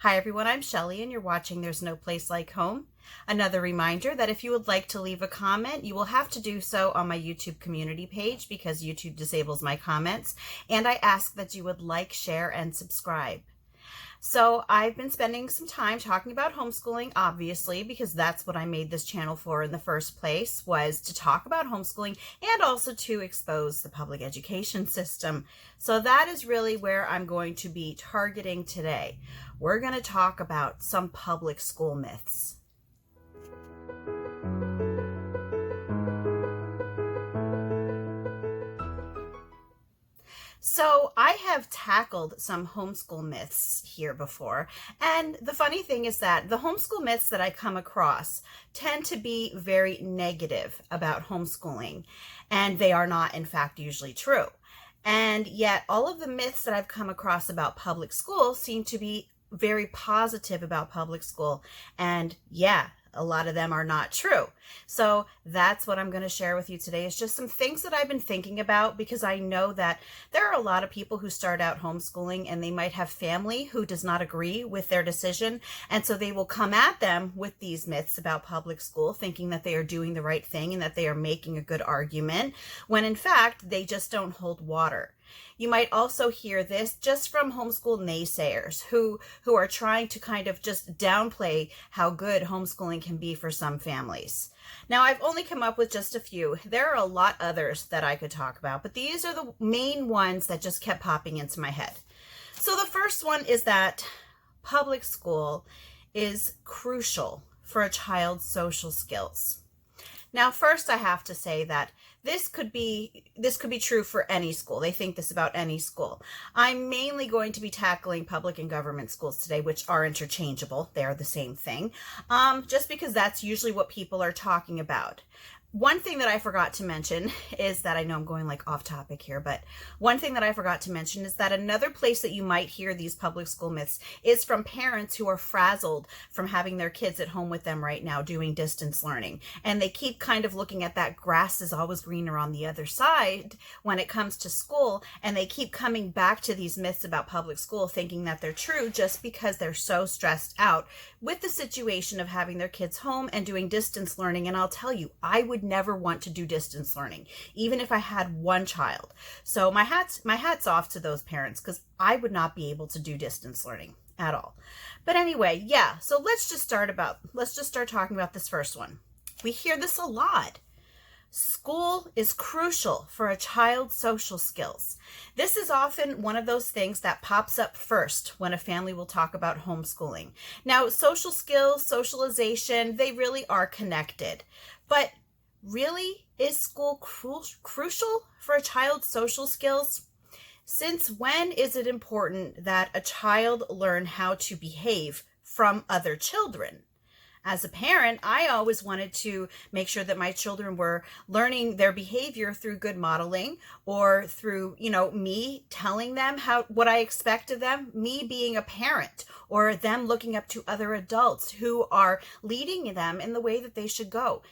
Hi everyone, I'm Shelly and you're watching There's No Place Like Home. Another reminder that if you would like to leave a comment, you will have to do so on my YouTube community page because YouTube disables my comments, and I ask that you would like, share, and subscribe. So I've been spending some time talking about homeschooling, obviously, because that's what I made this channel for in the first place, was to talk about homeschooling and also to expose the public education system. So that is really where I'm going to be targeting today. We're going to talk about some public school myths. So I have tackled some homeschool myths here before, and the funny thing is that the homeschool myths that I come across tend to be very negative about homeschooling, and they are not, in fact, usually true. And yet all of the myths that I've come across about public school seem to be very positive about public school, and yeah, a lot of them are not true. So that's what I'm going to share with you today, is just some things that I've been thinking about, because I know that there are a lot of people who start out homeschooling and they might have family who does not agree with their decision. And so they will come at them with these myths about public school, thinking that they are doing the right thing and that they are making a good argument, when in fact, they just don't hold water. You might also hear this just from homeschool naysayers who are trying to kind of just downplay how good homeschooling can be for some families. Now, I've only come up with just a few. There are a lot others that I could talk about, but these are the main ones that just kept popping into my head. So the first one is that public school is crucial for a child's social skills. Now, first I have to say that this could be true for any school. They think this about any school. I'm mainly going to be tackling public and government schools today, which are interchangeable. They are the same thing, just because that's usually what people are talking about. One thing that I forgot to mention is that, I know I'm going like off topic here, but one thing that I forgot to mention is that another place that you might hear these public school myths is from parents who are frazzled from having their kids at home with them right now doing distance learning. And they keep kind of looking at that grass is always greener on the other side when it comes to school. And they keep coming back to these myths about public school, thinking that they're true just because they're so stressed out with the situation of having their kids home and doing distance learning. And I'll tell you, I would never want to do distance learning, even if I had one child. So my hat's off to those parents, because I would not be able to do distance learning at all. But anyway, yeah, so let's just start talking about this first one. We hear this a lot. School is crucial for a child's social skills. This is often one of those things that pops up first when a family will talk about homeschooling. Now, social skills, socialization, they really are connected. But really, is school crucial for a child's social skills? Since when is it important that a child learn how to behave from other children? As a parent, I always wanted to make sure that my children were learning their behavior through good modeling, or through, me telling them what I expect of them, me being a parent, or them looking up to other adults who are leading them in the way that they should go.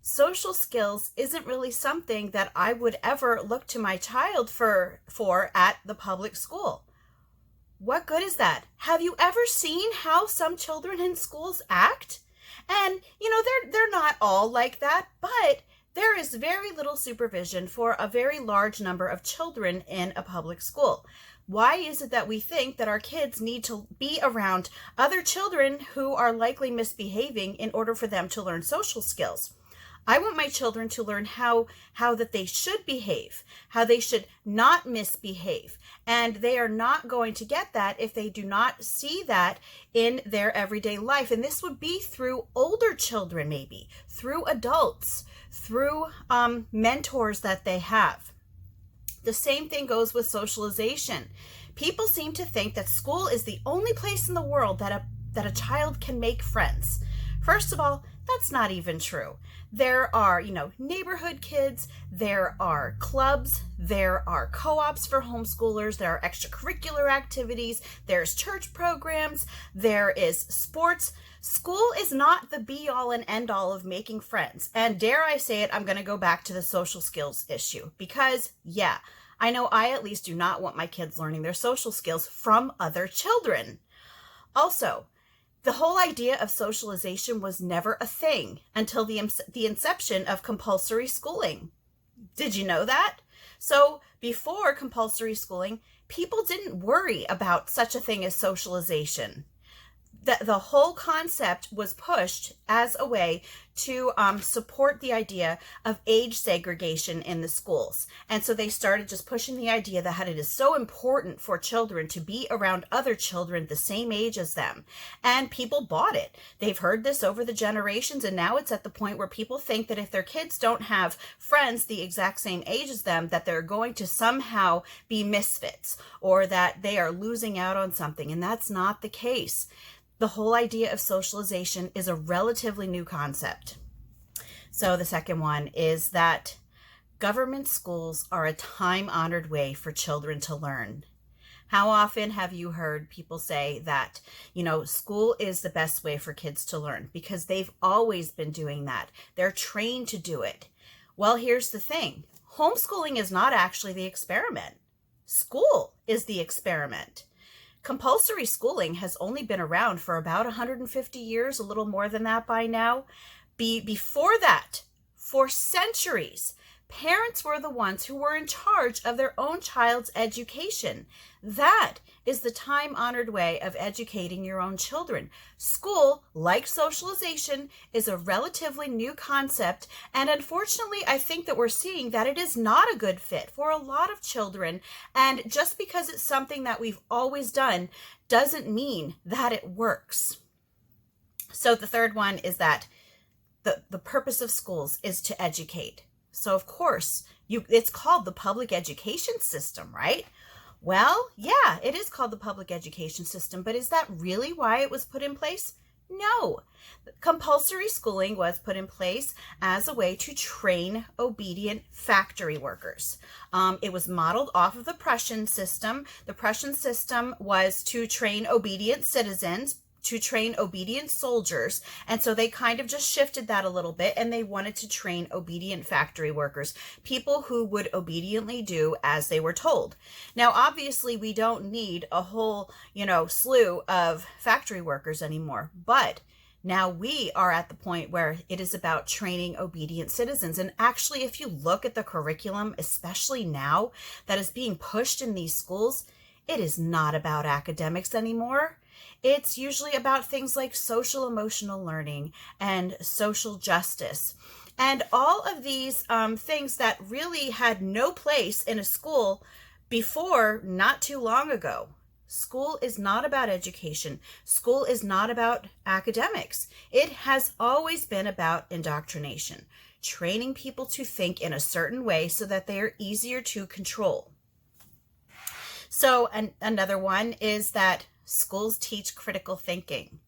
Social skills isn't really something that I would ever look to my child for at the public school. What good is that? Have you ever seen how some children in schools act? And, they're not all like that, but there is very little supervision for a very large number of children in a public school. Why is it that we think that our kids need to be around other children who are likely misbehaving in order for them to learn social skills? I want my children to learn how that they should behave, how they should not misbehave. And they are not going to get that if they do not see that in their everyday life. And this would be through older children, maybe, through adults, through mentors that they have. The same thing goes with socialization. People seem to think that school is the only place in the world that a child can make friends. First of all, that's not even true. There are, neighborhood kids, there are clubs, there are co-ops for homeschoolers, there are extracurricular activities, there's church programs, there is sports. School is not the be-all and end-all of making friends. And dare I say it, I'm going to go back to the social skills issue, because, yeah, I know I at least do not want my kids learning their social skills from other children. Also, the whole idea of socialization was never a thing until the inception of compulsory schooling. Did you know that? So before compulsory schooling, people didn't worry about such a thing as socialization. The whole concept was pushed as a way to support the idea of age segregation in the schools. And so they started just pushing the idea that it is so important for children to be around other children the same age as them. And people bought it. They've heard this over the generations, and now it's at the point where people think that if their kids don't have friends the exact same age as them, that they're going to somehow be misfits or that they are losing out on something. And that's not the case. The whole idea of socialization is a relatively new concept. So the second one is that government schools are a time-honored way for children to learn. How often have you heard people say that, school is the best way for kids to learn because they've always been doing that. They're trained to do it. Well, here's the thing. Homeschooling is not actually the experiment. School is the experiment. Compulsory schooling has only been around for about 150 years, a little more than that by now. Before that, for centuries, parents were the ones who were in charge of their own child's education. That is the time-honored way of educating your own children. School, like socialization, is a relatively new concept, and unfortunately, I think that we're seeing that it is not a good fit for a lot of children, and just because it's something that we've always done doesn't mean that it works. So the third one is that the purpose of schools is to educate. So of course, it's called the public education system, right? Well, yeah, it is called the public education system, but is that really why it was put in place? No. Compulsory schooling was put in place as a way to train obedient factory workers. It was modeled off of the Prussian system. The Prussian system was to train obedient citizens, to train obedient soldiers. And so they kind of just shifted that a little bit, and they wanted to train obedient factory workers, people who would obediently do as they were told. Now, obviously, we don't need a whole, slew of factory workers anymore, but now we are at the point where it is about training obedient citizens. And actually, if you look at the curriculum, especially now that is being pushed in these schools, it is not about academics anymore. It's usually about things like social emotional learning and social justice. And all of these things that really had no place in a school before not too long ago. School is not about education. School is not about academics. It has always been about indoctrination, training people to think in a certain way so that they are easier to control. So another one is that schools teach critical thinking.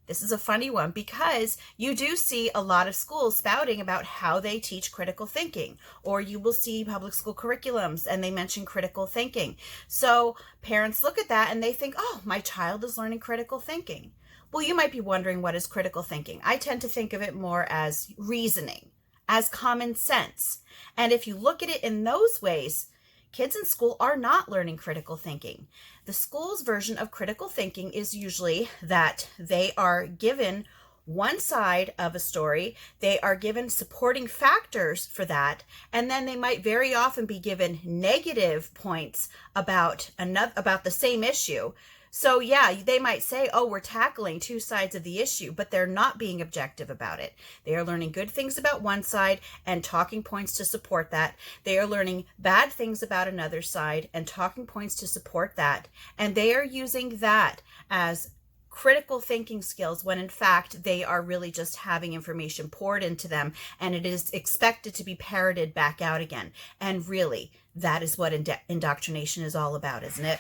This is a funny one because you do see a lot of schools spouting about how they teach critical thinking, or you will see public school curriculums and they mention critical thinking. So parents look at that and they think, oh, my child is learning critical thinking. Well, you might be wondering, what is critical thinking? I tend to think of it more as reasoning, as common sense. And if you look at it in those ways, kids in school are not learning critical thinking. The school's version of critical thinking is usually that they are given one side of a story, they are given supporting factors for that, and then they might very often be given negative points about the same issue. So yeah, they might say, oh, we're tackling two sides of the issue, but they're not being objective about it. They are learning good things about one side and talking points to support that. They are learning bad things about another side and talking points to support that. And they are using that as critical thinking skills when in fact they are really just having information poured into them and it is expected to be parroted back out again. And really, that is what indoctrination is all about, isn't it?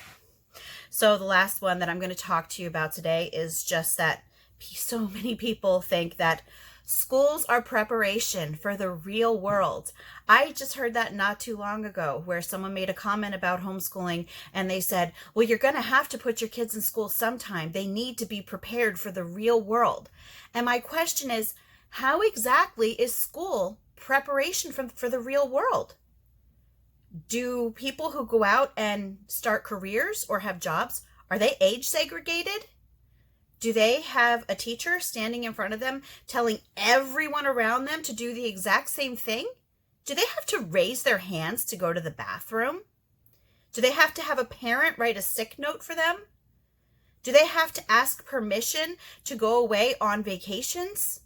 So the last one that I'm going to talk to you about today is just that so many people think that schools are preparation for the real world. I just heard that not too long ago where someone made a comment about homeschooling and they said, well, you're going to have to put your kids in school sometime. They need to be prepared for the real world. And my question is, how exactly is school preparation for the real world? Do people who go out and start careers or have jobs, are they age segregated? Do they have a teacher standing in front of them telling everyone around them to do the exact same thing? Do they have to raise their hands to go to the bathroom? Do they have to have a parent write a sick note for them? Do they have to ask permission to go away on vacations?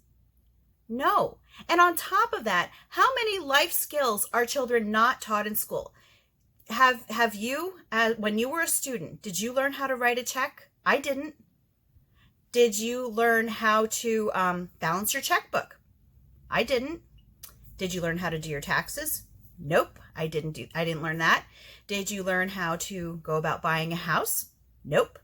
No. And on top of that, how many life skills are children not taught in school? Have you, when you were a student, did you learn how to write a check? I didn't. Did you learn how to balance your checkbook? I didn't. Did you learn how to do your taxes? Nope, I didn't learn that. Did you learn how to go about buying a house? Nope.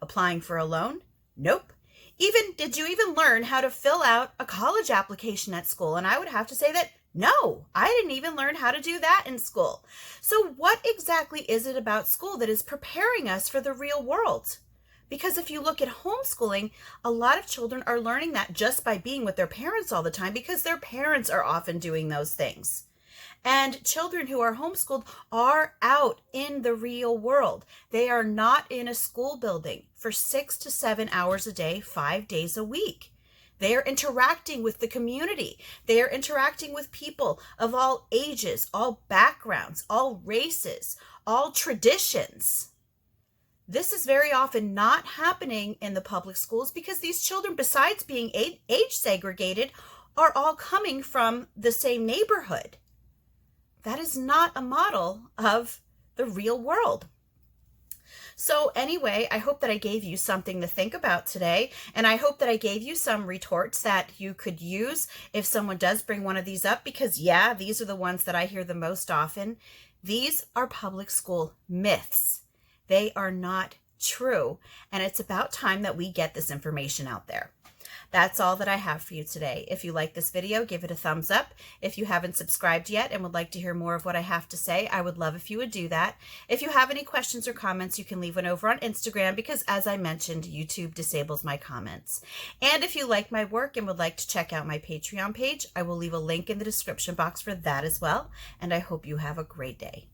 Applying for a loan? Nope. Did you even learn how to fill out a college application at school? And I would have to say that no, I didn't even learn how to do that in school. So what exactly is it about school that is preparing us for the real world? Because if you look at homeschooling, a lot of children are learning that just by being with their parents all the time because their parents are often doing those things. And children who are homeschooled are out in the real world. They are not in a school building for 6 to 7 hours a day, 5 days a week. They are interacting with the community. They are interacting with people of all ages, all backgrounds, all races, all traditions. This is very often not happening in the public schools because these children, besides being age segregated, are all coming from the same neighborhood. That is not a model of the real world. So anyway, I hope that I gave you something to think about today, and I hope that I gave you some retorts that you could use if someone does bring one of these up, because yeah, these are the ones that I hear the most often. These are public school myths. They are not true, and it's about time that we get this information out there. That's all that I have for you today. If you like this video, give it a thumbs up. If you haven't subscribed yet and would like to hear more of what I have to say, I would love if you would do that. If you have any questions or comments, you can leave one over on Instagram because, as I mentioned, YouTube disables my comments. And if you like my work and would like to check out my Patreon page, I will leave a link in the description box for that as well. And I hope you have a great day.